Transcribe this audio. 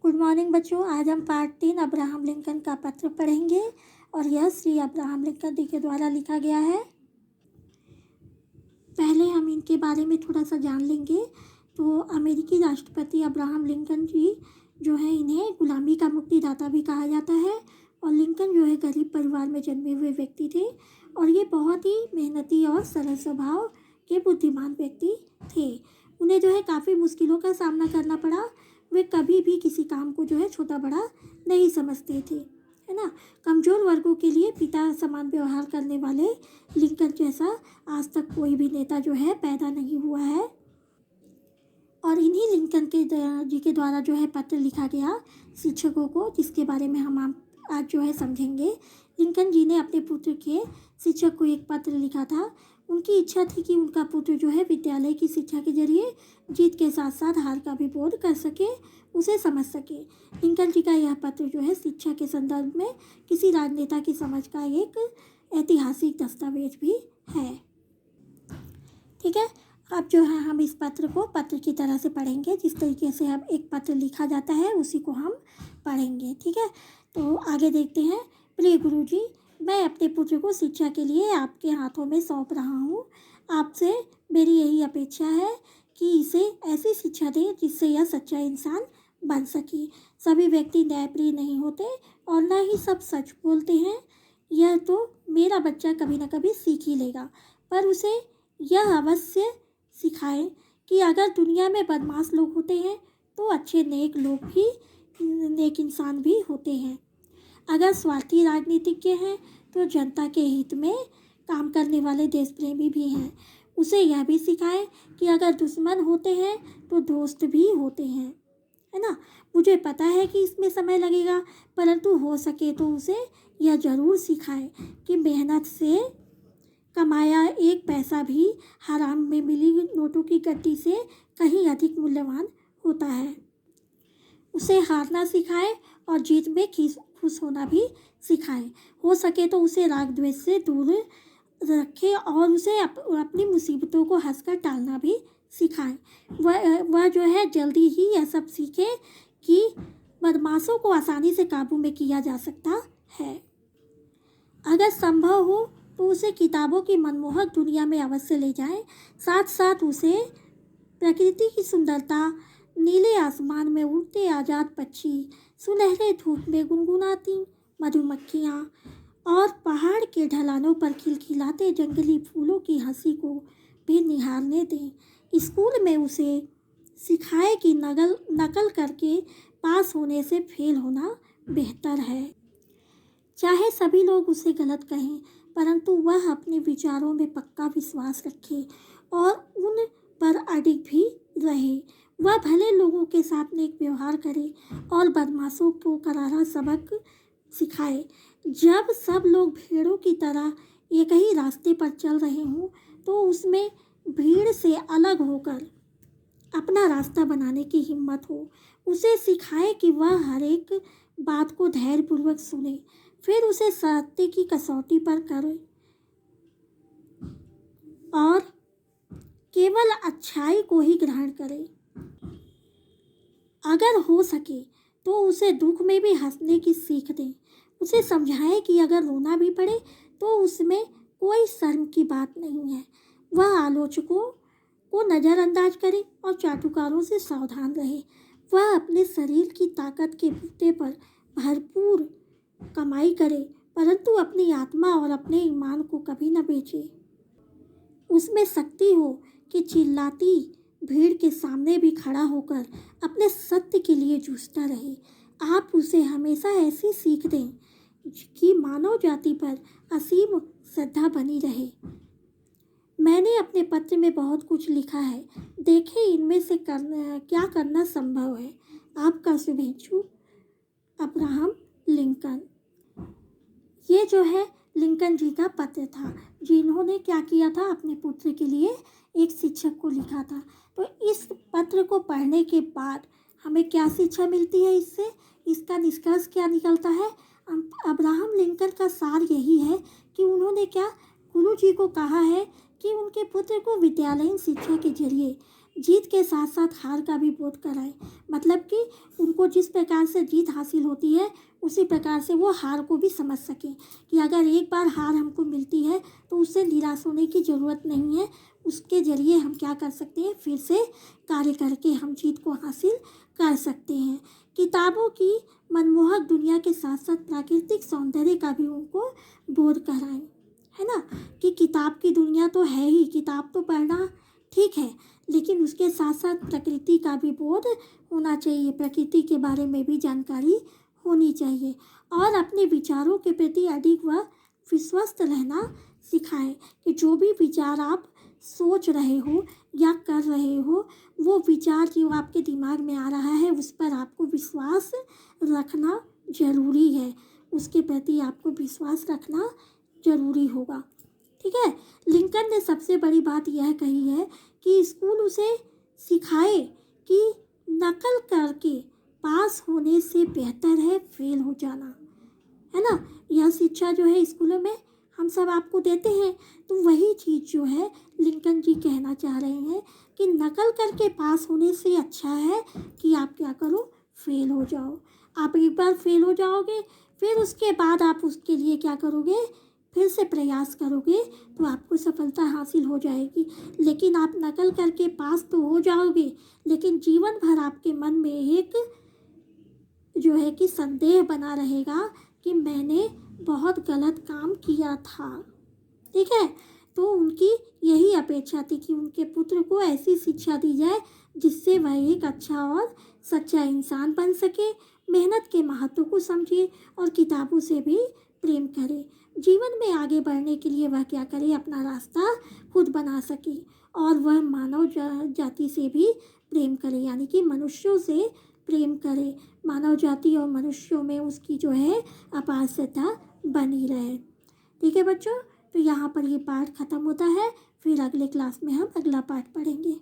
Good morning बच्चों। आज हम पार्ट 3 अब्राहम लिंकन का पत्र पढ़ेंगे और यह श्री अब्राहम लिंकन जी के द्वारा लिखा गया है। पहले हम इनके बारे में थोड़ा सा जान लेंगे। तो अमेरिकी राष्ट्रपति अब्राहम लिंकन जी जो है, इन्हें गुलामी का मुक्तिदाता भी कहा जाता है। और लिंकन जो है गरीब परिवार में जन्मे हुए व्यक्ति थे और ये बहुत ही मेहनती और सरल स्वभाव के बुद्धिमान व्यक्ति थे। उन्हें जो है काफ़ी मुश्किलों का सामना करना पड़ा। वे कभी भी किसी काम को जो है छोटा बड़ा नहीं समझते थे, है ना। कमज़ोर वर्गों के लिए पिता समान व्यवहार करने वाले लिंकन जैसा आज तक कोई भी नेता जो है पैदा नहीं हुआ है। और इन्हीं लिंकन के जी के द्वारा जो है पत्र लिखा गया शिक्षकों को, जिसके बारे में हम आज जो है समझेंगे। लिंकन जी ने अपने पुत्र के शिक्षक को एक पत्र लिखा था। उनकी इच्छा थी कि उनका पुत्र जो है विद्यालय की शिक्षा के जरिए जीत के साथ साथ हार का भी बोध कर सके, उसे समझ सके। लिंकन जी का यह पत्र जो है शिक्षा के संदर्भ में किसी राजनेता की समझ का एक ऐतिहासिक दस्तावेज भी है। ठीक है, अब जो है हम इस पत्र को पत्र की तरह से पढ़ेंगे। जिस तरीके से अब एक पत्र लिखा जाता है उसी को हम पढ़ेंगे। ठीक है, तो आगे देखते हैं। प्रिय गुरुजी, मैं अपने पुत्र को शिक्षा के लिए आपके हाथों में सौंप रहा हूँ। आपसे मेरी यही अपेक्षा है कि इसे ऐसी शिक्षा दें जिससे यह सच्चा इंसान बन सके। सभी व्यक्ति न्यायप्रिय नहीं होते और न ही सब सच बोलते हैं। यह तो मेरा बच्चा कभी न कभी सीख ही लेगा, पर उसे यह अवश्य सिखाएं कि अगर दुनिया में बदमाश लोग होते हैं तो अच्छे नेक लोग भी, नेक इंसान भी होते हैं। अगर स्वार्थी राजनीतिज्ञ हैं तो जनता के हित में काम करने वाले देशप्रेमी भी हैं। उसे यह भी सिखाएं कि अगर दुश्मन होते हैं तो दोस्त भी होते हैं, है ना। मुझे पता है कि इसमें समय लगेगा, परंतु हो सके तो उसे यह ज़रूर सिखाएं कि मेहनत से कमाया एक पैसा भी हराम में मिली नोटों की गड्डी से कहीं अधिक मूल्यवान होता है। उसे हारना सिखाएं और जीत में खुश होना भी सिखाएं। हो सके तो उसे राग द्वेष से दूर रखें और उसे अपनी मुसीबतों को हंसकर टालना भी सिखाएं। वह जो है जल्दी ही यह सब सीखे कि बदमाशों को आसानी से काबू में किया जा सकता है। अगर संभव हो तो उसे किताबों की मनमोहक दुनिया में अवश्य ले जाएं। साथ साथ उसे प्रकृति की सुंदरता, नीले आसमान में उड़ते आज़ाद पक्षी, सुनहरे धूप में गुनगुनाती मधुमक्खियाँ और पहाड़ के ढलानों पर खिलखिलाते जंगली फूलों की हंसी को भी निहारने दें। स्कूल में उसे सिखाए कि नकल करके पास होने से फेल होना बेहतर है। चाहे सभी लोग उसे गलत कहें, परंतु वह अपने विचारों में पक्का विश्वास रखे और उन पर अडिग भी रहे। वह भले लोगों के साथ नेक व्यवहार करे और बदमाशों को करारा सबक सिखाए। जब सब लोग भेड़ों की तरह एक ही रास्ते पर चल रहे हों तो उसमें भीड़ से अलग होकर अपना रास्ता बनाने की हिम्मत हो। उसे सिखाए कि वह हर एक बात को धैर्यपूर्वक सुने, फिर उसे सत्य की कसौटी पर करे और केवल अच्छाई को ही ग्रहण करे। अगर हो सके तो उसे दुख में भी हंसने की सीख दें। उसे समझाएं कि अगर रोना भी पड़े तो उसमें कोई शर्म की बात नहीं है। वह आलोचकों को नज़रअंदाज करे और चाटुकारों से सावधान रहे। वह अपने शरीर की ताकत के बूते पर भरपूर कमाई करे, परंतु अपनी आत्मा और अपने ईमान को कभी न बेचे। उसमें शक्ति हो कि चिल्लाती भीड़ के सामने भी खड़ा होकर अपने सत्य के लिए जूझता रहे। आप उसे हमेशा ऐसी सीख दें कि मानव जाति पर असीम श्रद्धा बनी रहे। मैंने अपने पत्र में बहुत कुछ लिखा है, देखें इनमें से क्या करना संभव है। आपका शुभेच्छु अब्राहम लिंकन। ये जो है लिंकन जी का पत्र था, जिन्होंने क्या किया था, अपने पुत्र के लिए एक शिक्षक को लिखा था। तो इस पत्र को पढ़ने के बाद हमें क्या शिक्षा मिलती है, इसका निष्कर्ष क्या निकलता है। अब्राहम लिंकन का सार यही है कि उन्होंने क्या गुरु जी को कहा है कि उनके पुत्र को विद्यालयीन शिक्षा के जरिए जीत के साथ साथ हार का भी बोध कराएं। मतलब कि उनको जिस प्रकार से जीत हासिल होती है उसी प्रकार से वो हार को भी समझ सकें कि अगर एक बार हार हमको मिलती है तो उससे निराश होने की ज़रूरत नहीं है। उसके ज़रिए हम क्या कर सकते हैं, फिर से कार्य करके हम जीत को हासिल कर सकते हैं। किताबों की मनमोहक दुनिया के साथ साथ प्राकृतिक सौंदर्य का भी उनको बोध कराएं, है ना। कि किताब की दुनिया तो है ही, किताब तो पढ़ना ठीक है, लेकिन उसके साथ साथ प्रकृति का भी बोध होना चाहिए, प्रकृति के बारे में भी जानकारी होनी चाहिए। और अपने विचारों के प्रति अधिक व विश्वस्त रहना सिखाएं कि जो भी विचार आप सोच रहे हो या कर रहे हो, वो विचार जो आपके दिमाग में आ रहा है उस पर आपको विश्वास रखना ज़रूरी है, उसके प्रति आपको विश्वास रखना ज़रूरी होगा। ठीक है। लिंकन ने सबसे बड़ी बात यह कही है कि स्कूल उसे सिखाए कि नकल करके पास होने से बेहतर है फेल हो जाना, है ना। यह शिक्षा जो है स्कूलों में हम सब आपको देते हैं, तो वही चीज़ जो है लिंकन जी कहना चाह रहे हैं कि नकल करके पास होने से अच्छा है कि आप क्या करो, फेल हो जाओ। आप एक बार फेल हो जाओगे, फिर उसके बाद आप उसके लिए क्या करोगे, फिर से प्रयास करोगे तो आपको सफलता हासिल हो जाएगी। लेकिन आप नकल करके पास तो हो जाओगे, लेकिन जीवन भर आपके मन में एक जो है कि संदेह बना रहेगा कि मैंने बहुत गलत काम किया था। ठीक है। तो उनकी यही अपेक्षा थी कि उनके पुत्र को ऐसी शिक्षा दी जाए जिससे वह एक अच्छा और सच्चा इंसान बन सके, मेहनत के महत्व को समझे और किताबों से भी प्रेम करे। जीवन में आगे बढ़ने के लिए वह क्या करे, अपना रास्ता खुद बना सके और वह मानव जाति से भी प्रेम करे, यानी कि मनुष्यों से प्रेम करे। मानव जाति और मनुष्यों में उसकी जो है अपार श्रद्धा बनी रहे। ठीक है बच्चों, तो यहाँ पर ये पाठ ख़त्म होता है, फिर अगले क्लास में हम अगला पाठ पढ़ेंगे।